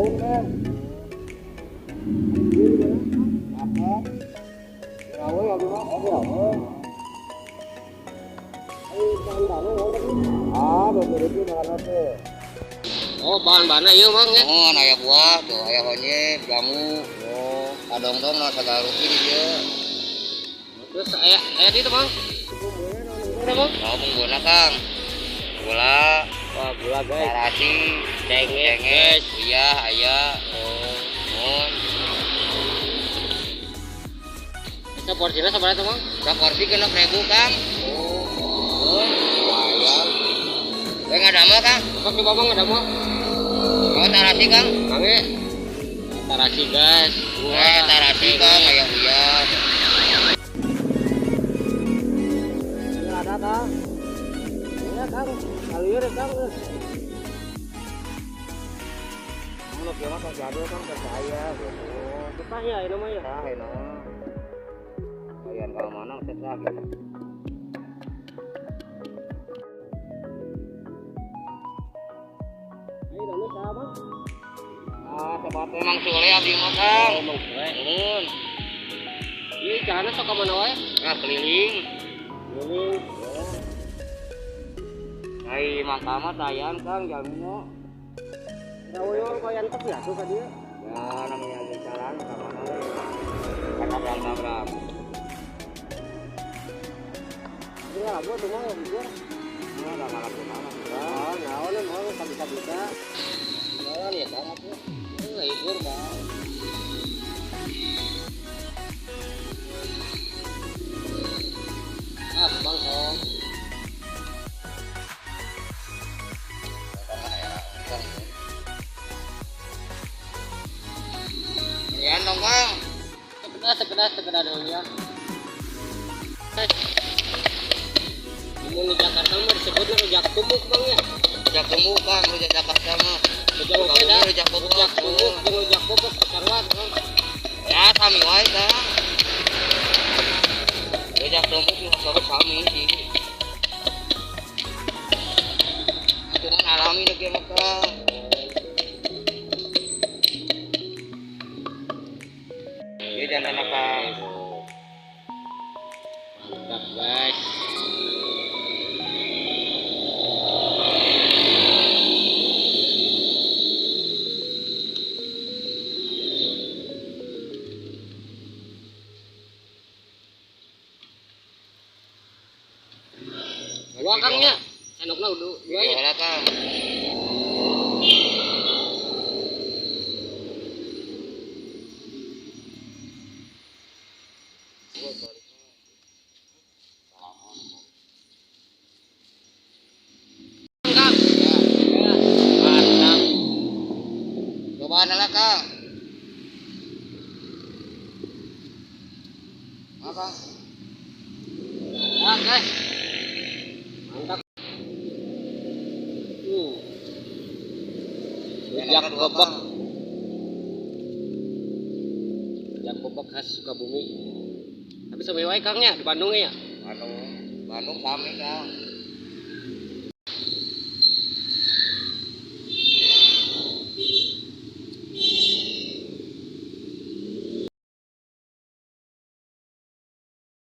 daun kan. Apa? Rawe ya gimana? Rawe. Ayo bahan bahan ah beberapa bahan apa? Oh bahan-bahannya iya bang ya? Oh ayah buah tuh ayah onyet jamu. Oh kadang-kadang no segala rutin dia. Terus ayah di itu bang? Ada bang? Oh bumbunya kang. Gula. Wah gula guys. Tarasi. Cengek guys. Iya ayah. Oh. Mohon. Kita porsinya seberapa tuh bang? Seporsi kena 1.000 kang. Oh. Ayah. Nggak ada mah kang. Bang coba bang ada mau? Oh tarasi kang. Kang tarasi guys. Tarasi kang ayah uyah. Ini ada kang. Iya kang. Alir kang. Kalau kira kan jadul kan percaya gitu. Kita ya ini mah ya. Nah ini. Kalian kalau mana sesah gitu. Ini namanya siapa? Ah sebab emang sule abdi mah kang. Emang sule. Nuhun. Ini caranya sok ke mana wae? Nah keliling. Ini. Hai mangkama tayan kang jaminnya. Rawoyo bayan teh ya tuh tadi. Ya namanya jalan ke mana? Tabrak-tabrak. Ini abu tuh mah ya dia. Nah enggak ngalah gimana. Oh, naon mau bisa-bisa. Jalan ya kang atuh. Libur bang. Ah, bang oh. Ya dong kang. Sekedar dulu ya. Ini di Jakarta mah disebutnya rujak tumbuk bang ya. Rujak tumbuk kang, rujak Jakarta mah. Rujak beda. Rujak tumbuk. Rujak tumbuk jeung rujak bubuk sarua bang. Ya sami wae kang. Rujak tumbuk juga sami sih. Cuman alami deh mah kang. Dia jangan kang. Mantap guys. Dua kangnya, sendoknya udah dua ya. Iya kang. Kang. Ya, mantap. Cobaan lah kang. Apa? Ya guys. Mantap. Rujak bebek. Rujak bebek khas Sukabumi. Tapi sampai wae kangnya di Bandung ya. Bandung sami kang.